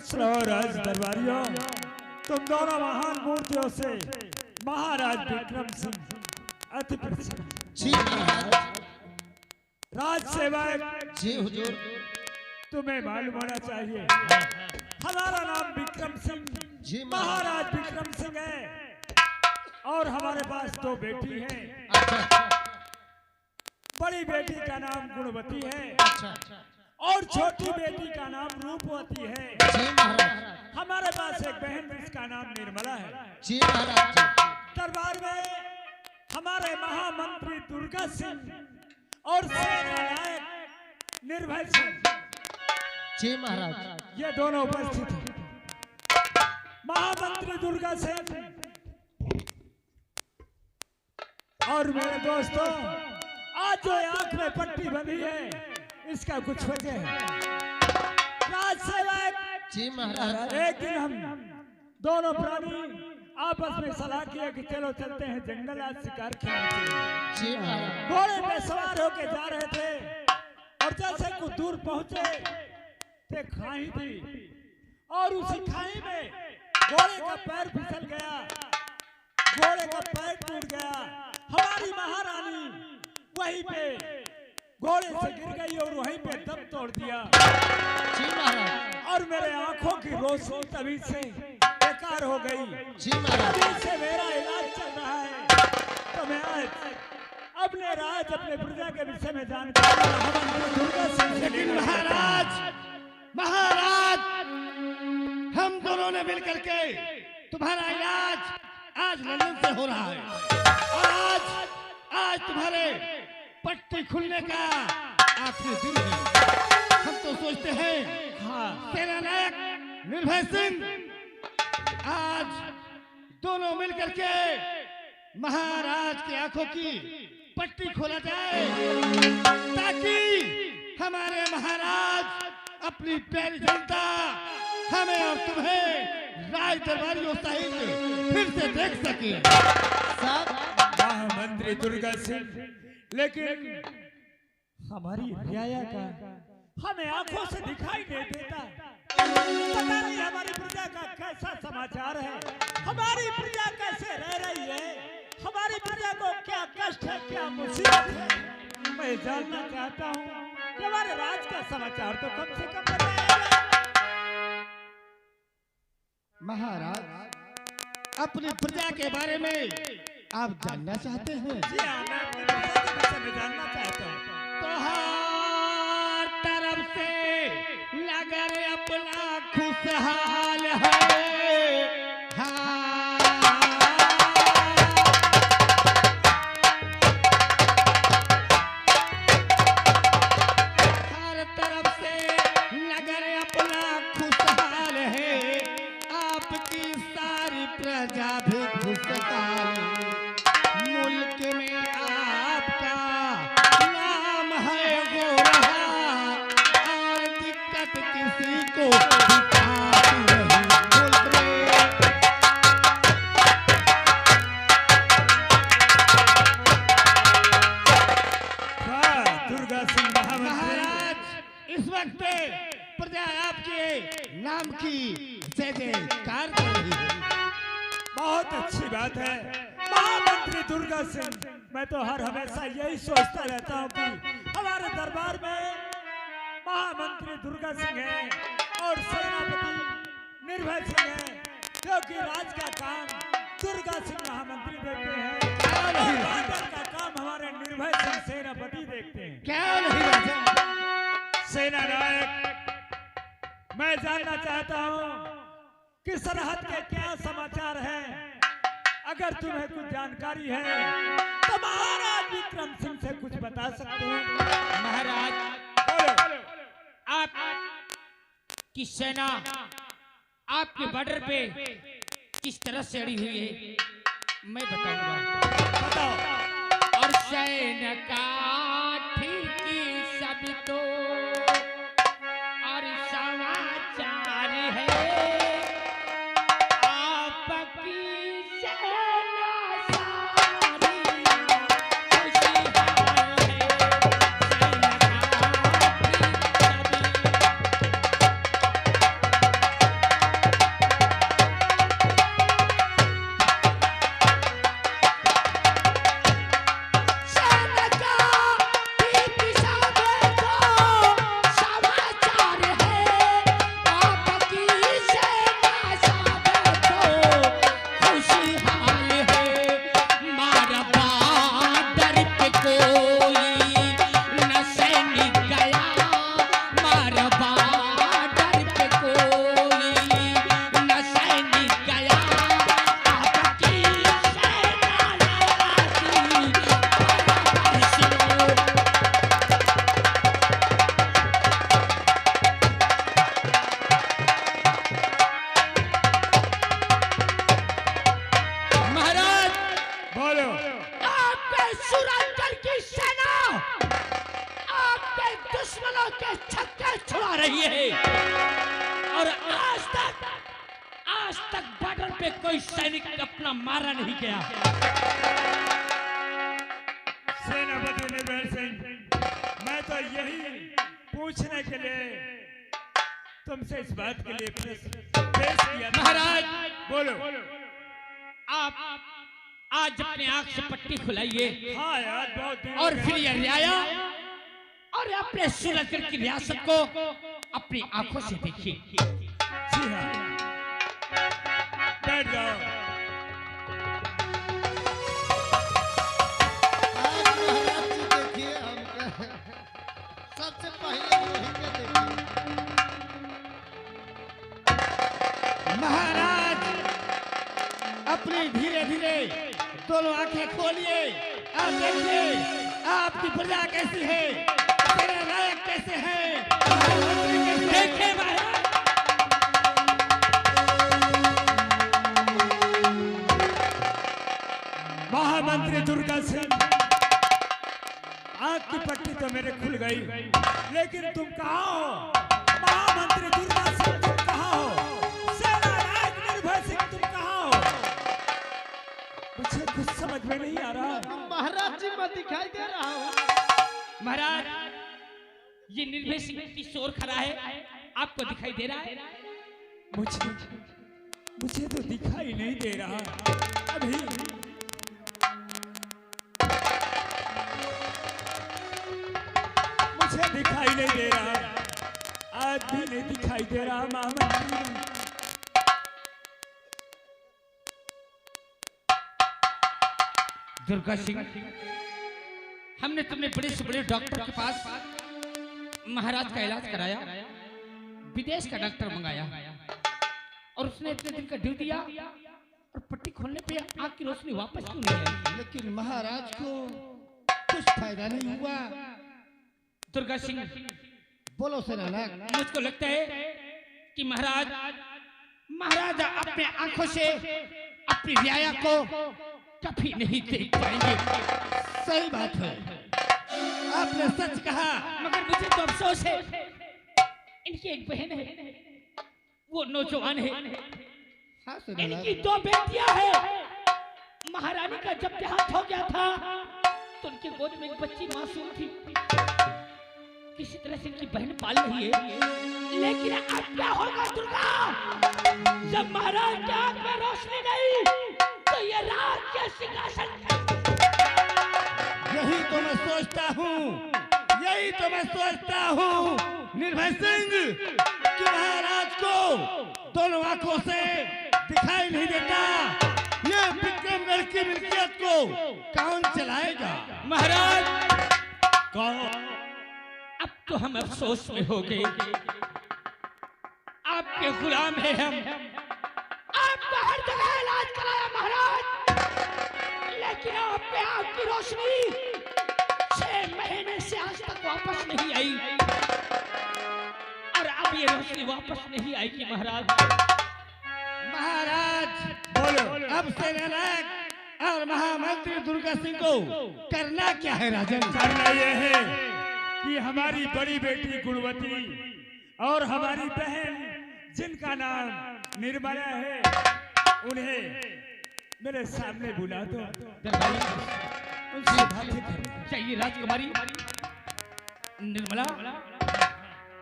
सुनो राज दरबारियों, तुम दोनों महान मूर्तियों से महाराज विक्रम सिंह अति प्रसन्न। जी महाराज। राज सेवक जी हुजूर। तुम्हें मालूम होना चाहिए हमारा नाम विक्रम सिंह, जी महाराज विक्रम सिंह है और हमारे पास दो बेटी हैं। अच्छा। बड़ी बेटी का नाम गुणवती है अच्छा। और छोटी बेटी का नाम रूपवती है। जी महाराज। हमारे पास एक बहन जिसका नाम निर्मला है। जी महाराज जी। दरबार में हमारे महामंत्री दुर्गा सिंह और सेनानायक निर्भय सिंह जी महाराज। ये दोनों उपस्थित हैं। महामंत्री दुर्गा सिंह और मेरे दोस्तों, आज जो आंख में पट्टी बंधी है इसका कुछ वजह है। राज सेवक जी महाराज। एक दिन हम दोनों प्राणी आपस में सलाह किया कि चलो चलते हैं जंगल, आज शिकार खेलने के लिए। जी महाराज। घोड़े पे सवार होके जा रहे थे और जैसे कुछ दूर पहुंचे थे खाई थी और उसी खाई में घोड़े का पैर फिसल गया, घोड़े का पैर टूट गया। हमारी महारानी वहीं पे घोड़े से गिर गई और वहीं पे दम तोड़ दिया। जी महाराज। और मेरे आंखों की रोशनी तभी से बेकार हो गई। जी महाराज। तभी से मेरा इलाज चल रहा है। तो मैं आज अपने राज अपने प्रजा के विषय में जानकारी दुर्गा सिंह से लेकिन महाराज हम दोनों ने मिलकर के तुम्हारा इलाज आज लंदन से हो रहा है और आज तुम्हारे पट्टी खुलने का आखिरी दिन है। हम तो सोचते हैं सेनानायक निर्भय सिंह आज दोनों मिलकर के महाराज की आंखों की पट्टी खोला जाए ताकि हमारे महाराज अपनी प्यारी जनता हमें और तुम्हें राज दरबारियों सहित फिर से देख सके। महामंत्री दुर्गा सिंह, लेकिन हमारी रियाया का हमें आंखों से दिखाई नहीं देता। पता नहीं हमारी प्रजा का कैसा समाचार है, हमारी प्रजा कैसे रह रही है, हमारी प्रजा को क्या कष्ट है, क्या मुसीबत है। मैं जानना चाहता हूँ कि हमारे राज का समाचार तो कम से कम बताइएगा। महाराज अपनी प्रजा के बारे में आप जानना चाहते हैं? जी हाँ, मैं अपनी प्रजा के विषय में जानना चाहता हूँ। तो हर तरफ से नगर अपना खुशहाल है। हर तरफ से नगर अपना खुशहाल है, आपकी सारी प्रजा भी खुशहाल है। मुल्क में आपका नाम है वो रहा और दिक्कत किसी को दिखाती नहीं मुल्क में। दुर्गा सिंह महाराज इस वक्त प्रजा आपके नाम की जय जयकार कर रही है। बहुत अच्छी बात है महामंत्री दुर्गा सिंह। मैं तो हर हमेशा यही सोचता रहता हूँ कि हमारे दरबार में महामंत्री दुर्गा सिंह है और सेनापति निर्भय सिंह है, क्योंकि राज का काम दुर्गा सिंह महामंत्री देखते हैं और राज का काम हमारे निर्भय सिंह सेनापति देखते हैं। क्या नहीं राजा? सेनानायक, मैं जानना चाहता हूँ कि सरहद के क्या समाचार हैं। अगर तुम्हें कुछ जानकारी है तो महाराज विक्रम सिंह से कुछ बता सकते हो। महाराज बोलो। आप की सेना आपके बॉर्डर पे किस तरह से अड़ी हुई है मैं बताऊंगा। बताओ। और सैन्य काठी की सब तो और समाचार है, आपकी सेना सारी खुशहाल है। सैन्य काठी रही है और आज तक बॉर्डर पे कोई सैनिक अपना मारा नहीं गया। सेनापति निर्भय सिंह, मैं तो यही पूछने के लिए तुमसे इस बात के लिए पेश किया था। महाराज बोलो। आप आज अपने आंख से पट्टी खुलाइए। हाँ यार, बहुत दूर और है। फिर ये रियाया और अपने सूरजगढ़ की रियासत को अपनी आंखों से देखिए। जी हाँ, बैठ जाओ। आज महाराज जी देखिए हमके सबसे पहले वही के देखिए। महाराज अपनी धीरे धीरे दोनों आंखें खोलिए और देखिए आपकी प्रजा कैसी है, तेरे नायक कैसे हैं, प्रधानमंत्री कैसे हैं। देखे महाराज, महामंत्री दुर्गा सिंह, आग की पट्टी तो मेरे खुल गई, लेकिन तुम कहाँ हो? महामंत्री दुर्गा सिंह तुम कहाँ हो? सेना नायक निर्भय सिंह तुम कहाँ हो? मुझे कुछ समझ में नहीं आ रहा। महाराज जी मैं दिखाई दे रहा हूँ। महाराज ये निर्भय सिंह किशोर खड़ा है, आपको दिखाई दे रहा है? मुझे तो दिखाई नहीं दे रहा। अभी मुझे दिखाई नहीं दे रहा, आज भी नहीं दिखाई दे रहा महामंत्री। दुर्गा सिंह, हमने तुमने बड़े से बड़े डॉक्टर के पास महाराज का इलाज कराया, विदेश का डॉक्टर मंगाया और उसने इतने दिन का ड्यू दिया और पट्टी खोलने पे आँख की रोशनी वापस क्यों नहीं आई? लेकिन महाराज को कुछ फायदा नहीं हुआ। दुर्गा सिंह, बोलो सेनानायक। मुझको लगता है कि महाराज अपने आंखों से अपनी रियाया को कभी नहीं देख पाएंगे। सही बात है, आपने सच कहा। मगर मुझे तो अफसोस है, इनकी एक बहन है, वो नौजवान है, हाँ इनकी सेनानायक। 2 बेटियां हैं। महारानी का जब देहांत हो गया था तो उनके गोद में एक बच्ची मासूम थी, किसी तरह से इनकी बहन पाल रही है। लेकिन अब क्या होगा दुर्गा, जब महाराज के आंख में रोशनी नहीं तो ये राज के सिंहासन। यही तो मैं सोचता हूँ, यही तो मैं सोचता हूँ निर्भय सिंह कि महाराज को दोनों आंखों से दिखाई नहीं देता। ये विक्रमगढ़ की मिल्कियत को कौन चलाएगा? महाराज कहो। अब तो हम अफसोस में हो गए, आपके गुलाम हैं हम। आपका हर जगह इलाज कराया महाराज, लेकिन आपके आंख की रोशनी 6 महीने से आज तक वापस नहीं आई और अब ये रोशनी वापस नहीं आएगी महाराज। महाराज बोलो। अब सेनानायक और महामंत्री दुर्गा सिंह को करना क्या है राजन? करना यह है कि हमारी बड़ी बेटी गुणवती और हमारी बहन जिनका नाम निर्मला है, उन्हें मेरे सामने बुला दो। उनसे बातें करो। चाहिए राजकुमारी निर्मला,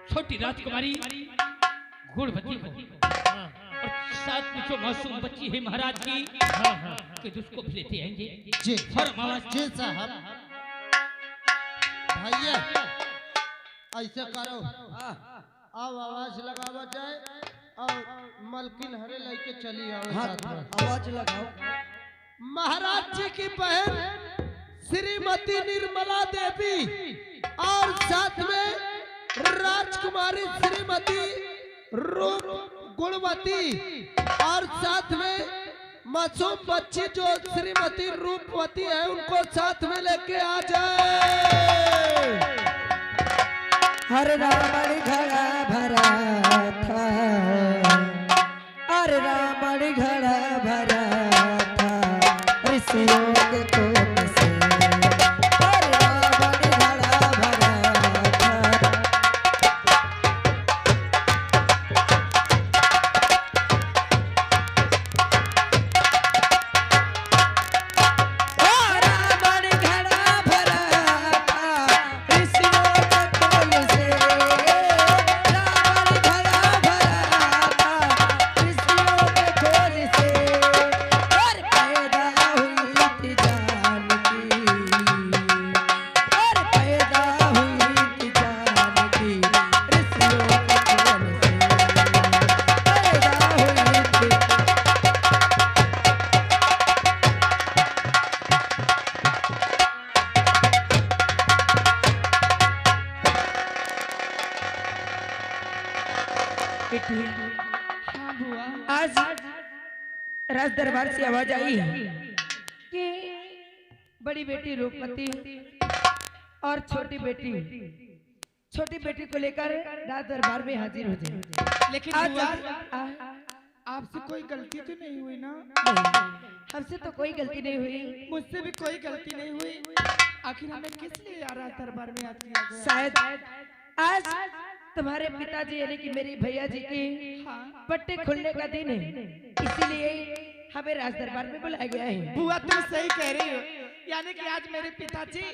छोटी राजकुमारी गुणवती को, और साथ में जो मासूम बच्ची है महाराज की, कि उसको भी लेते आएंगे। जी फर्म आवाज। जी साहब। भैया ऐसे करो, अब आवाज लगावा जाए और मलकिन हरे लेके चली आओ साथ में। आवाज लगाओ। महाराज जी की बहन श्रीमती निर्मला देवी और साथ में राजकुमारी श्रीमती रूप गुणवती और साथ में मासूम बच्ची जो श्रीमती रूपवती है, उनको साथ में लेके आ जाए। हर रावण घड़ा भरा था, हर रावण घड़ा भरा था ऋषियों के कोप से, हर रावण घड़ा भरा था। राज दरबार से आवाज आई कि बड़ी बेटी रूपमती और छोटी बेटी को लेकर राज दरबार में हाजिर हो जाए। लेकिन आज बुआ, आपसे कोई गलती तो नहीं हुई ना? हमसे तो कोई गलती नहीं हुई। मुझसे भी कोई गलती नहीं हुई। आखिर हमें किस लिए यार दरबार में याद किया गया? शायद आज तुम्हारे पिताजी यानी कि मेरे भैया जी की पट्टे खुलने का दिन है, इसीलिए हमें राज दरबार में बुलाया गया है। बुआ तुम सही कह रही हो, यानी कि आज मेरे पिताजी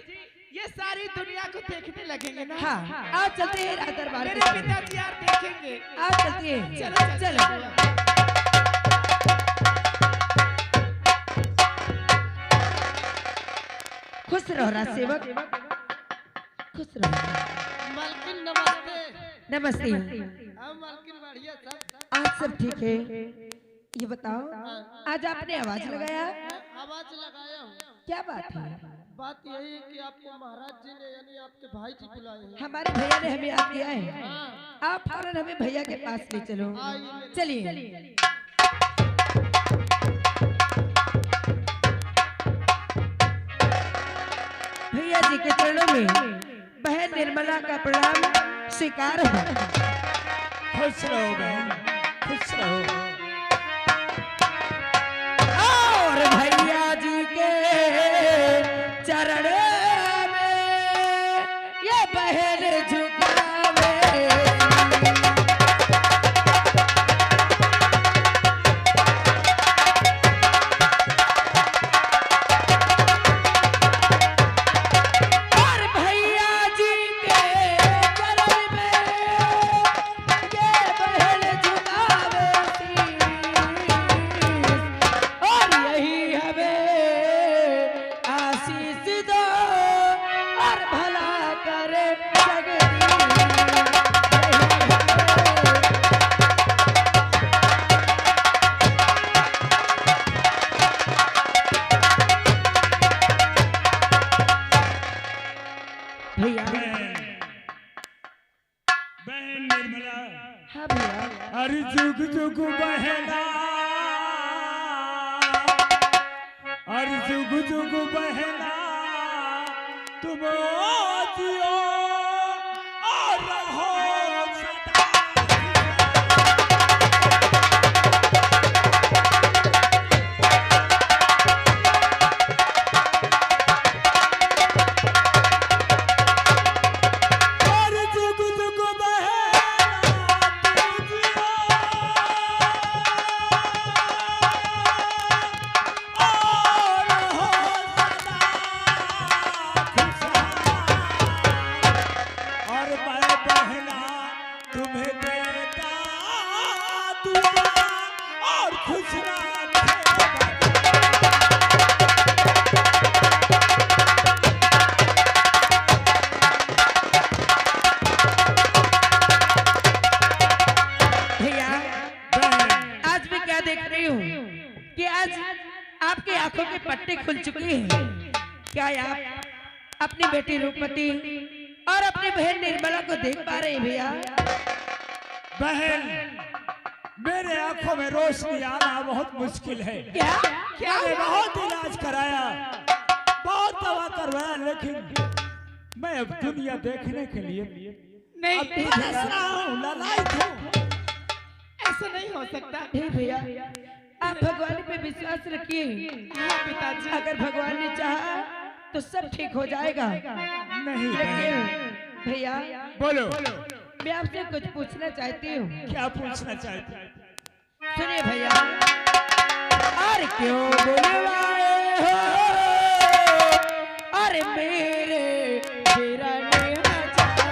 ये सारी दुनिया को देखने लगेंगे ना? हाँ, आज चलते हैं राज दरबार मेरे में। पिताजी यार देखेंगे। आज चलते हैं। चलो चलो। खुश रहो राज सेवक, खुश रहो। मालकिन नमस्ते। नमस्ते। हाँ मालकिन बढ़िया सब। आज सब ठीक है। ये बताओ, आज आपने आवाज लगाया, आवाज लगाया हूँ। क्या बात है? बात यही है कि आपको महाराज जी ने यानी आपके भाई जी बुलाए हैं। हमारे भैया ने हमें याद किया है। हाँ, आप फौरन हमें भैया के पास ले चलो। आइए। चलिए। भैया जी के चरणों में बहन निर्मला का प्रणाम स्वीकार हो। खुश रहो बहन, खुश रहो। और भैया जी के चरण में ये बहन झुकावे। और भैया जी के चरण में ये बहन झुकावे और यही हमें आशीष दो और भला करे जगदीश। भैया, बहन निर्मला, हाँ भैया, हर जुग जुग बहना, हर जुग जुग बहना, तुम जियो और रहो सदा। हर जुग जुग बहना, तुम जियो और रहो सदा खुशहाल। और मैं बहना तुम्हें देता दुआ और खुश रखे। भैया, बहन, आज मैं क्या देख रही हूँ कि आज आपकी आंखों के पट्टे खुल चुके हैं। क्या आप अपनी बेटी रूपमती और अपनी बहन निर्मला को देख पा रहे हैं भैया? बहन, मेरे आंखों में रोशनी आना बहुत मुश्किल है। क्या मैंने बहुत इलाज कराया, बहुत दवा करवाया, लेकिन मैं अब दुनिया देखने के लिए नहीं अब तरस रहा हूँ, ललायत हूँ। ऐसा नहीं हो सकता। हे भैया, आप भगवान पे विश्वास रखिए। हाँ पिताजी, अगर भगवान ने चाहा तो सब ठीक हो जाएगा। नहीं बहन, लेकिन भैया, बोलो मैं आपसे कुछ पूछना चाहती हूँ। क्या पूछना चाहते हैं? सुनिए भैया, अरे क्यों बुलवाए हो अरे मेरे तेरा नेहा चाहे।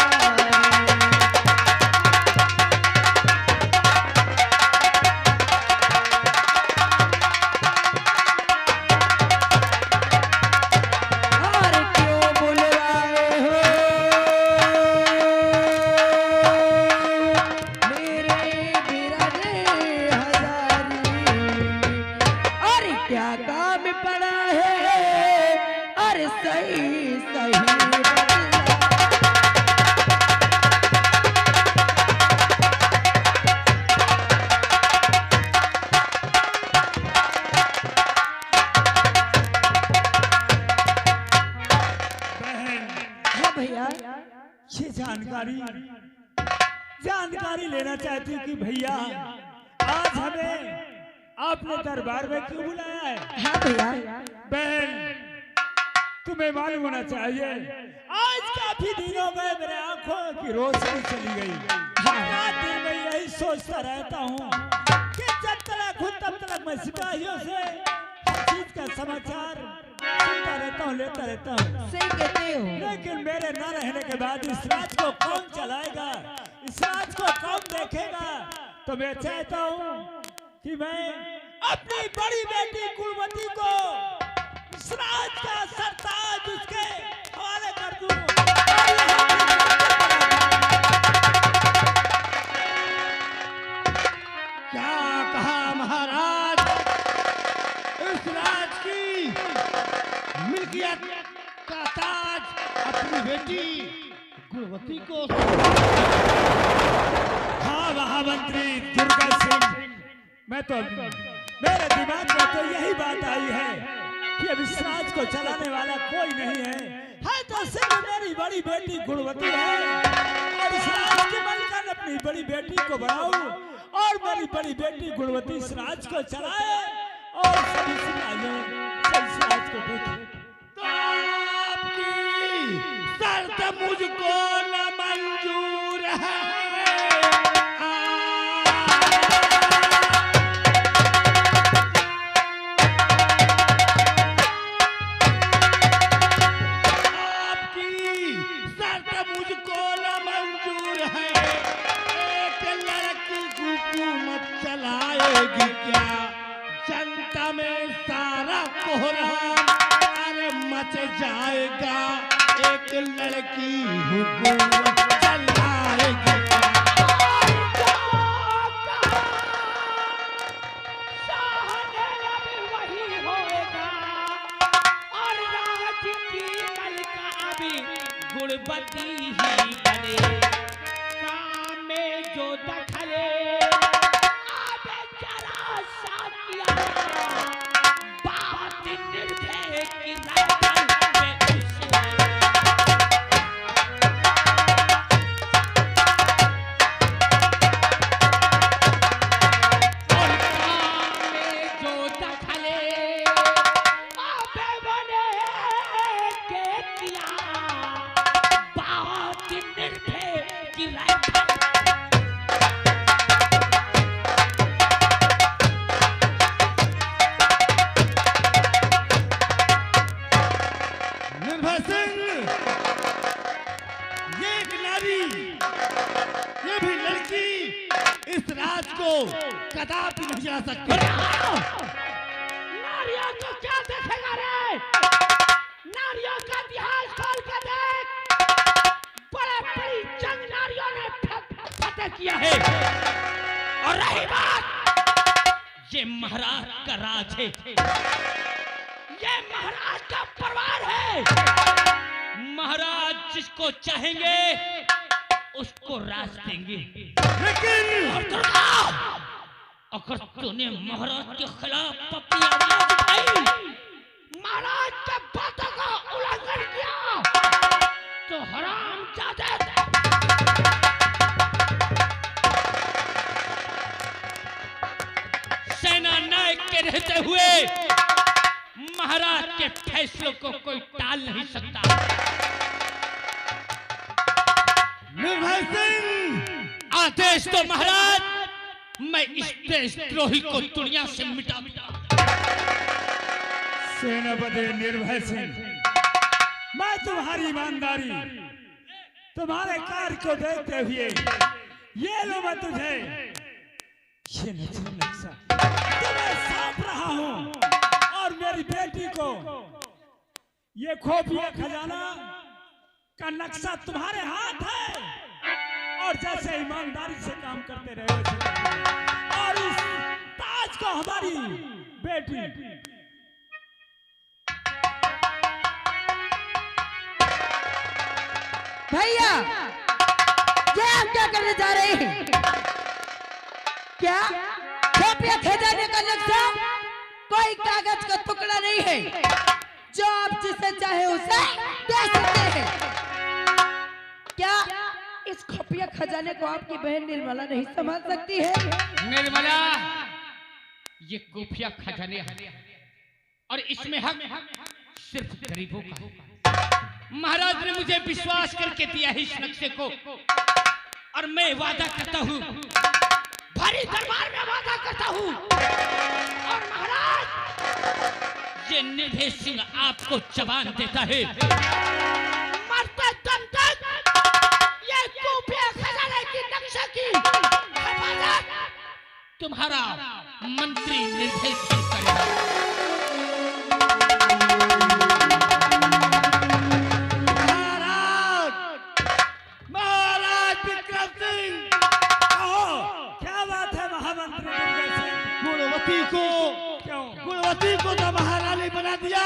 अरे क्यों बुलवाए हो मेरे बिरने हजारी। अरे क्या काम पड़ा है अरे सही सही बतला। जानकारी लेना चाहती कि भैया आज हमें आपने दरबार में क्यों बुलाया है? हाँ भैया। बहन, तुम्हें मालूम होना चाहिए आज काफी दिन हो गए मेरे आंखों की रोशनी चली गई। रात दिन में यही सोचता रहता हूँ कि जब तक हूँ तब तक मैं सिपाहियों से हर चीज का समाचार सुनता रहता हूँ, लेता रहता हूँ। सही कहते हो। लेकिन मेरे न रहने के बाद इस राज को कौन चलाएगा, इस राज को कौन देखेगा? तो मैं चाहता हूँ कि मैं अपनी बड़ी बेटी कुलवती को इस राज का सरताज उसके हवाले कर दूं। क्या कहा महाराज? इस राज की मिल्कियत का ताज अपनी बेटी गुणवती को। हाँ महामंत्री दुर्गा सिंह, मैं तो मेरे दिमाग में तो यही बात आई है कि अब इस राज को चलाने वाला कोई नहीं है तो सिर्फ मेरी बड़ी बेटी गुणवती है। और इस राज की मलकन अपनी बड़ी बेटी को बढ़ाऊं और मेरी बड़ी बेटी गुणवती इस राज को चलाए और सभी सिपाहियों से इस राज को देखे। तो आपकी शर्त मुझको न मंजूर है। जनता में सारा कोहराम अरे मच जाएगा, एक लड़की हुकूमत चलाएगी। वही होगा और राज की मलका अभी गुणवती ही बने। काम में जो दखले कदापि नहीं जा सकती। नारियों को क्या देखेगा रे? नारियों का इतिहास खोल के देख। बड़े बड़ी जंग नारियों ने फतेह किया है। और रही बात, ये महाराज का राज है, ये महाराज का परिवार है। महाराज जिसको चाहेंगे उसको राज देंगे। लेकिन अगर तूने महाराज के खिलाफ अपनी आवाज उठाई, महाराज के बातों का उल्लंघन किया, तो हरामजादे सेना नायक के रहते हुए महाराज के फैसलों को कोई टाल नहीं सकता। निर्भय सिंह, आदेश तो महाराज, मैं इस देशद्रोही को दुनिया से मिटा दूंगा। सेनापति निर्भय सिंह, मैं तुम्हारी ईमानदारी, तुम्हारे कार्य को देखते हुए ये लो मैं तुझे ये नक्शा तुम्हें सौंप रहा हूँ और मेरी बेटी को ये खुफिया खजाना का नक्शा तुम्हारे हाथ है। और जैसे ईमानदारी से काम करते रहे और इस ताज को हमारी बेटी भैया, क्या आप क्या करने जा रहे हैं? क्या खुफिया खजाने का नक्शा कोई कागज का टुकड़ा नहीं है जो आप जिसे चाहे उसे दे सकते हैं। क्या इस खुफिया खजाने को आपकी बहन निर्मला नहीं संभाल सकती है? निर्मला, ये खुफिया खजाने हैं और इसमें हक सिर्फ गरीबों का होगा। महाराज ने मुझे विश्वास करके दिया है इस नक्शे को, और मैं वादा करता हूँ, भारी दरबार में वादा करता हूँ, और महाराज ये निधे सिंह आपको जबान देता है, मरते दम तक ये खुफिया खजाने की नक्शे की हिफाजत तुम्हारा मंत्री निर्भय सिंह करेगा। गुणवती को तो महारानी बना दिया,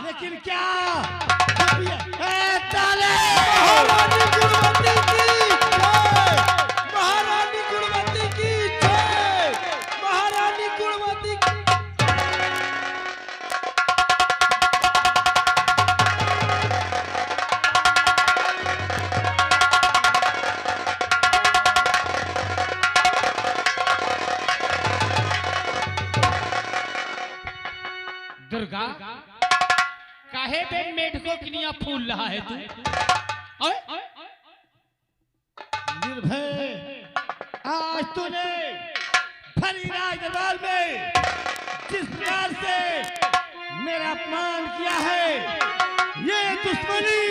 लेकिन क्या महारानी गुणवती की जय, महारानी गुणवती की जय, महारानी गुणवती की। दुर्गा, काहे बे मेढको किनिया फूल रहा है तू? निर्भय, आज तूने भरी राज दरबार में जिस प्रकार से मेरा अपमान किया है, ये दुश्मनी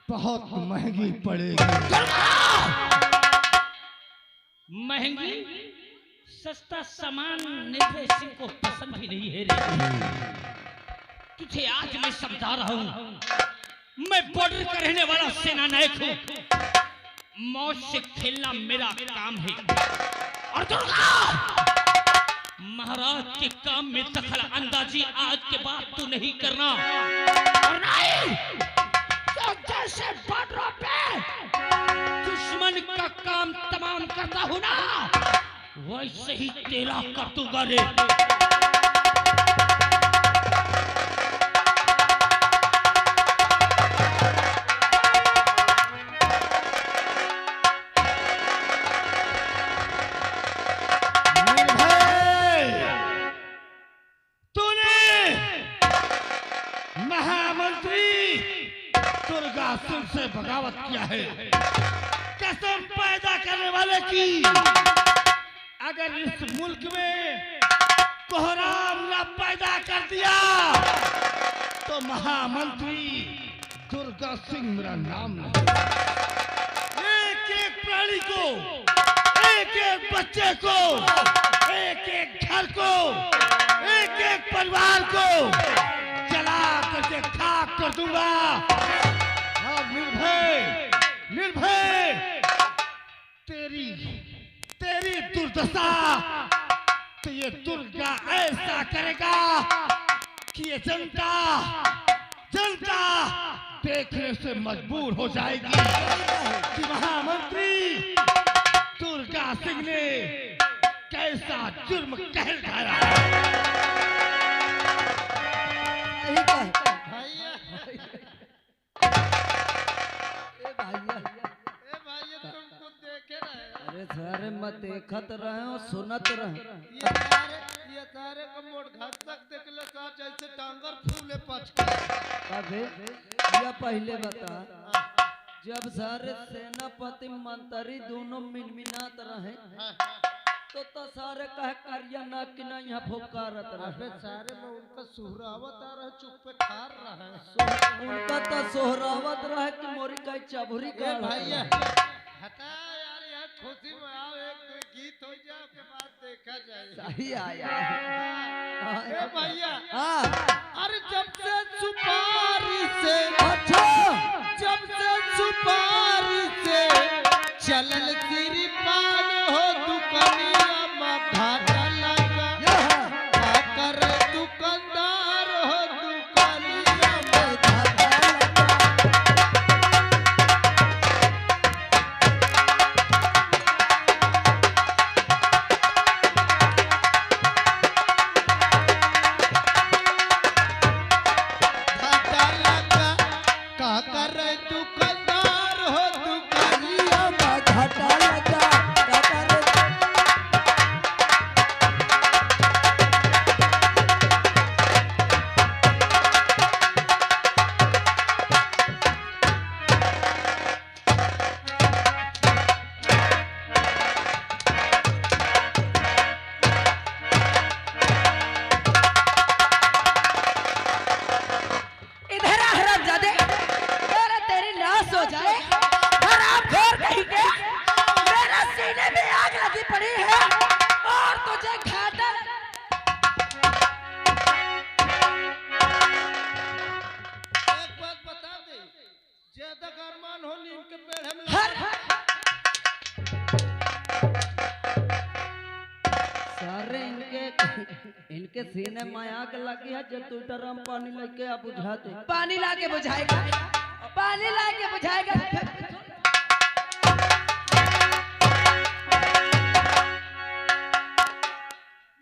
बहुत महंगी पड़ेगी। महंगी? सस्ता सामान निर्भय सिंह को पसंद भी नहीं है रे। तुझे आज मैं समझा रहा हूँ, मैं बॉर्डर का रहने वाला सेना नायक हूँ, मौत से खेलना मेरा काम है। और दुर्गा, महाराज के काम में दखल अंदाजी आज के बाद तू नहीं करना, और नहीं तो जैसे बॉर्डर पे दुश्मन का काम तमाम करता हूँ ना, वैसे ही तेरा कर दूंगा रे। तूने महामंत्री दुर्गा सिंह से बगावत किया है, कसम पैदा करने वाले की। अगर इस मुल्क में कोहराम न पैदा कर दिया तो महामंत्री दुर्गा सिंह मेरा नाम नहीं। एक एक प्राणी को, एक एक बच्चे को, एक एक घर को, एक एक परिवार को जला करके खाक कर दूंगा। और निर्भय, निर्भय, तेरी दुर्दशा तो ये दुर्गा ऐसा करेगा कि ये जनता देखने से मजबूर हो जाएगी कि महामंत्री दुर्गा सिंह ने कैसा जुर्म कहर ढाया। अरे सारे मत देखत रहे हो, सुनत रहे। ये सारे का मोड़ घास तक देखले सा जैसे डांगर फूले पचका। अबे ये पहले बता, जब सारे सेनापति मंत्री दोनों मिनमिनात रहे तो सारे कह करिया ना कि ना यहाँ फुकारत रहे। सारे में उनका सोहरावत आ रहा, चुप पे खार रहा। उनका तो सोहरावत रहा कि मोरी का चबुरी का भैया हटा यार, यार खुशी में आओ, एक गीत हो जाए के बाद देखा जाए। सही आया ए भैया। अरे जब से सुपारी से, अच्छा जब से सुपारी से चलल सिरी पान हो दुकानिया में घाटा लगा, कर दुकानदार हो दुकानिया में घाटा लगा, का कर दुकानदार हो इनके सीने में आग लगी है जो तू ड्रम पानी लेके आ बुझा दे। पानी ला के बुझाएगा, पानी ला के बुझाएगा।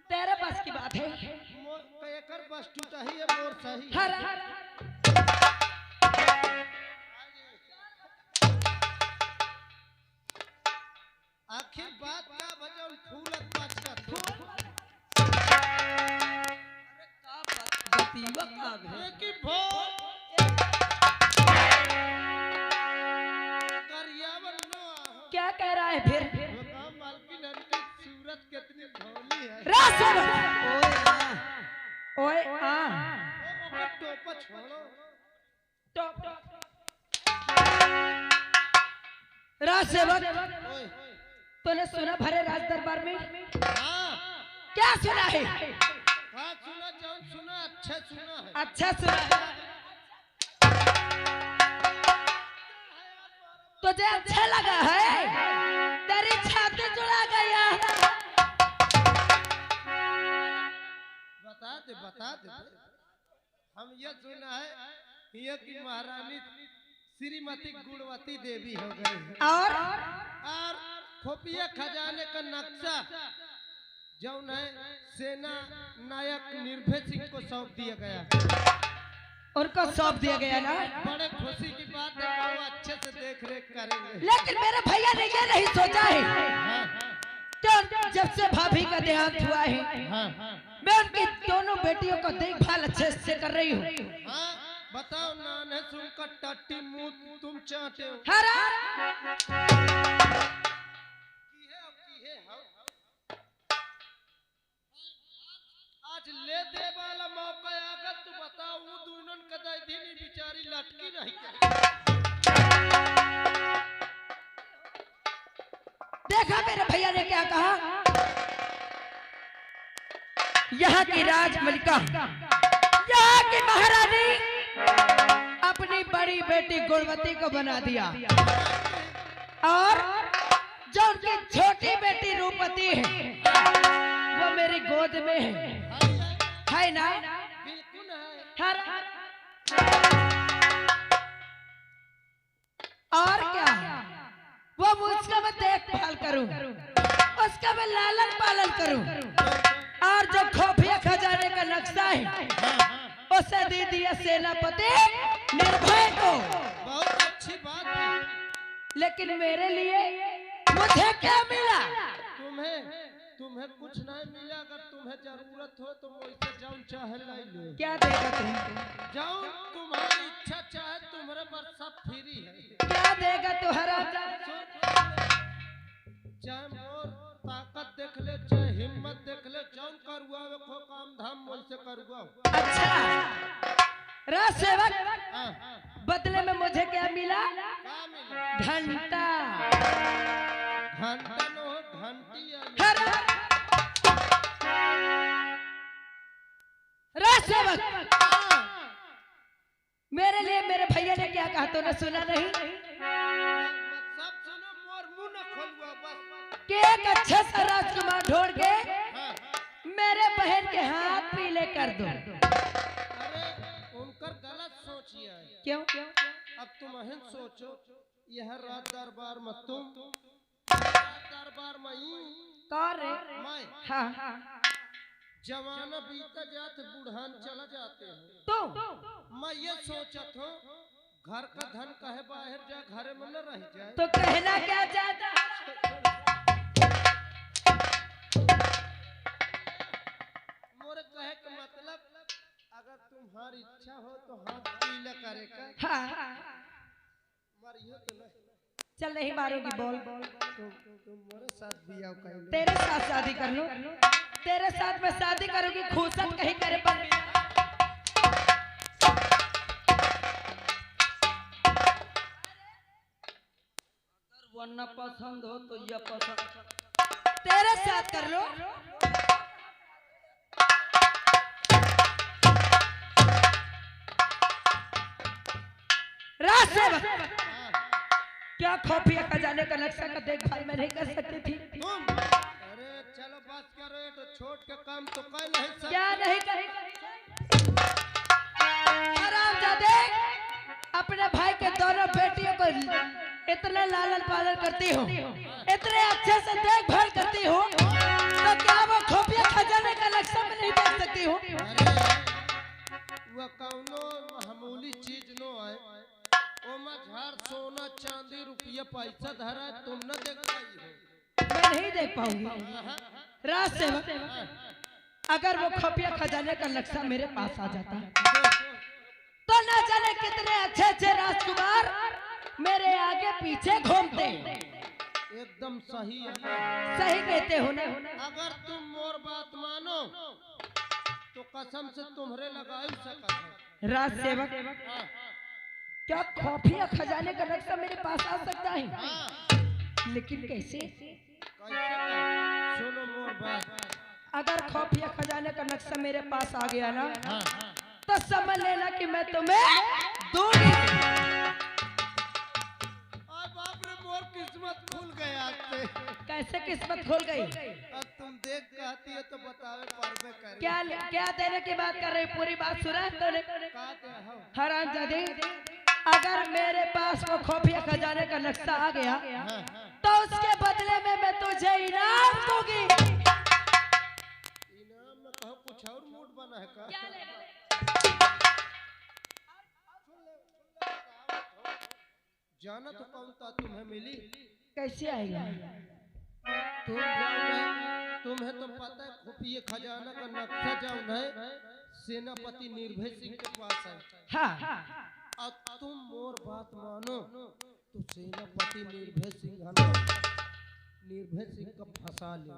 तेरे बस की बात है। एकर बस टूटा ही है मोर सही। आखिर बात का बजन फूलत पाछा बतीवा का है कि भो करियावन नो क्या कह रहा है फिर? मालकिन की सूरत कितनी भोली है। रासव ओए ओए आ टोपा छोड़ो टॉप राजसेवक, ओए तूने सुना भरे राज दरबार में? हां क्या सुना है? हां सुना, जौन सुना अच्छा सुना है। अच्छा सुना। तुझे अच्छा लगा है? तेरी छाती जुड़ा गया। बता दे। हम ये सुना है ये की महारानी श्रीमती गुणवती देवी हो गई और खुफिया खजाने का नक्शा जौन है सेना नायक निर्भय सिंह को सौंप दिया गया। उनको सौंप दिया गया ना? बड़े खुशी की बात है, वो अच्छे से देख रेख करेंगे। लेकिन मेरे भैया ने ये नहीं सोचा है हाँ, कि जब से भाभी का देहांत हुआ है हाँ, मैं उनकी दोनों बेटियों को देखभाल अच्छे से कर रही हूँ। हाँ, बताओ नाने सुनकर टट्टी मुंह तुम चाहते हो। आज ले दे वाला मौका आगा, तू बताओ वो दूनन कदाई धीनी बिचारी लटकी नहीं देखा मेरे भैया ने क्या कहा? यहाँ की राजमलिका, यहाँ की महारानी अपनी बड़ी बेटी गुणवती को बना दिया और जो उनकी छोटी बेटी रूपवती है वो मेरी गोद में है ना? बिल्कुल है। और क्या वो मुझका मैं देखभाल करूं, उसका मैं लालन पालन करूं और जो खुफिया खजाने का नक्शा है उसे दे दिया सेनापति निर्भय को। बहुत अच्छी बात है। लेकिन मेरे लिए मुझे क्या मिला? तुम्हें कुछ नहीं मिला। अगर तुम्हें जरूरत हो तो मुझसे जाऊं चाहे लाई ले। क्या देगा तुम? जाऊं, तुम्हारी इच्छा चाहे तुम्हारे पर सब फ्री है। क्या देगा तुम्हारा? चाहे मोर ताकत देख ले, चाहे हिम्मत देख ले, जौन करुआ वे खो काम धाम मुझसे करुआ। अच्छा राज सेवक, हाँ, बदले में मुझे क्या मिला? क्या मिला? घंटा। घंटा नो घंटी राज सेवक, मेरे लिए मेरे भैया ने क्या कहा तूने सुना नहीं? सब सुनो, मोर मुंह न खोलुआ बस। कि एक अच्छा सा राजकुमार ढूंढ के हाँ, मेरे बहन के हाथ पीले कर दो। अरे उनकर गलत सोचिए। क्यों? अब तुम अहन सोचो, यह रात दरबार में तुम, रात दरबार में कौन रे? मैं, हाँ जवाना बीता जाते बुढ़ान चला जाते हैं। तू मैं ये सोचत हूँ घर का धन कहे बाहर जा, घरे में न रह जाए। तो कहना क्या चाहता? मोरे कहे का मतलब अगर तुम्हारी इच्छा हो तो हाथ पीला करे का। हाँ मारियो तो नहीं। चल नहीं मारूंगी, बोल। तुम मोरे साथ बियाह कर लो। तेरे साथ शादी कर लूं? तेरे साथ मैं शादी करूंगी, खूसत कहीं करे पर। अगर वरना पसंद हो तो यह पसंद तेरे साथ कर लो। राज सेवक, क्या खुफिया खजाने का नक्शा का देखभाल मैं नहीं कर सकती थी? तुम, अरे चलो पास करो ये तो छोट के काम तो कर नहीं सकते। क्या नहीं करेगा? हरामजादे, अपने भाई के दोनों बेटियों को इतना लालन पालन करती हो, इतने अच्छे से देखभाल करती हो, तो क्या वो खुफिया खजाने का नक्शा में नहीं देख सकती हो? वो कौनो मामूली चीज नो है, ओमा झाड़ सोना चांदी रुपया पैसा धरा तुम न देख पाई हो। मैं नहीं देख पाऊंगी। राज सेवक, अगर वो खुफिया खजाने का नक्शा मेरे पास आ जाता तो न जाने कितने अच्छे अच्छे राजकुमार मेरे आगे पीछे घूमते। एकदम सही है। सही कहते हो ना? अगर तुम मोर बात मानो तो कसम से तुम्हारे लगा ही सकता है। राज सेवक, क्या खुफिया खजाने का नक्शा मेरे पास आ सकता है? लेकिन कैसे? सुनो मोर बात। अगर खुफिया खजाने का नक्शा मेरे पास आ गया ना, तो समझ लेना कि मैं तुम्हें दूंगी। बाप रे, मोर किस्मत खुल गया आज से। कैसे किस्मत खुल गई? अब तुम देख कहती है तो बतावे परबे करे। क्या क्या देने की बात कर रही? पूरी बात सुना तूने? हरामजादी, अगर मेरे पास वो खुफिया खजाने का नक्शा आ गया तो उसके बदले में मैं तुझे इनाम दूंगी। इनाम में कहो कुछ और मूड बना है का? जाना तो कौन था तुम्हें मिली? कैसे आएगा? तुम जाओ, तुम्हें तो पता है खुफिया खजाना का नक्शा जाऊन है सेनापति निर्भय सिंह के पास है। हाँ, अब तुम मोर बात मानो तो सेनापति निर्भय सिंह को फंसा ले।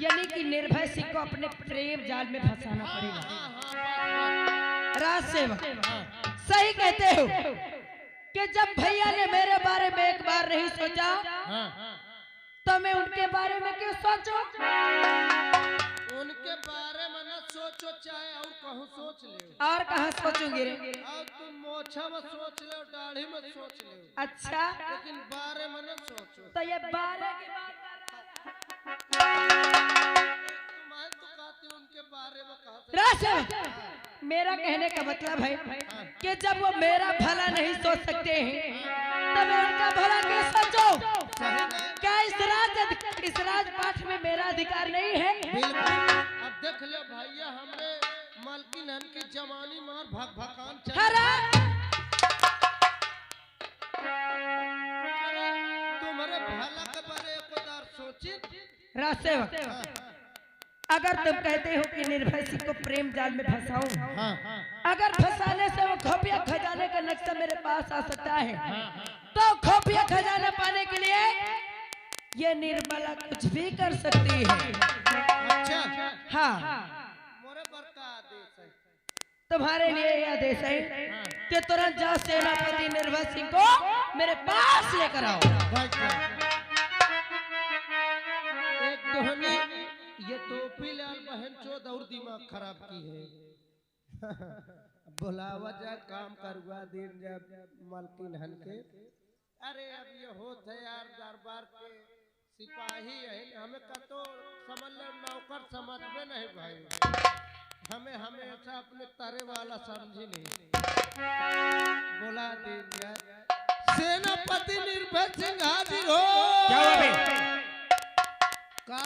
यानी कि निर्भय सिंह को अपने प्रेम जाल में फंसाना पड़ेगा। राज सेवक, सही कहते हो कि जब भैया ने मेरे बारे में एक बार नहीं सोचा तो मैं उनके बारे में क्यों सोचूं? उनके बारे में न सोचो, चाहे और कहूँ सोच ले। और कहाँ सोचूंगी रे? और तुम मोछा में सोच ले, दाढ़ी में सोच ले। अच्छा, लेकिन बारे में न सोचो। तो ये बारे की बात तुम्हारे तो कहती उनके बारे में कहा। मेरा कहने का मतलब है कि जब वो मेरा भला नहीं सोच सकते हैं तो मैं उनका भला कैसे सोचूं? क्या इस राजपाठ में मेरा अधिकार नहीं है? बिल्कुल। अब देख ले भैया, हमरे मालकिन हन की जवानी मार भकान तुम्हारे भला के बारे एक बार सोची। राज सेवक, अगर तुम कहते हो कि निर्भय सिंह को प्रेम जाल में फंसाऊं, अगर फंसाने से वो खुफिया खजाने का नक्शा मेरे पास आ सकता है तो खुफिया खजाना पाने के लिए ये निर्मला कुछ भी कर सकती है। अच्छा, हाँ, मोरे पर का आदेश है? तुम्हारे लिए यह आदेश है कि तुरंत जाओ सेनापति निर्भय सिंह को मेरे पास लेकर आओ। एक दोहनी ये टोपी लाल बहन चोद और दिमाग खराब की है। बुलावा जा काम करवा दिन जब मालकिन हन के। अरे अब ये होत है यार, दरबार के सिपाही है, हमें का तो समझ लो नौकर समझ में नहीं भाई। हमें हमेशा अपने तारे वाला समझी नहीं। बुला दिन सेनापति निर्भय सिंह हाजिर हो। क्या हुआ बे?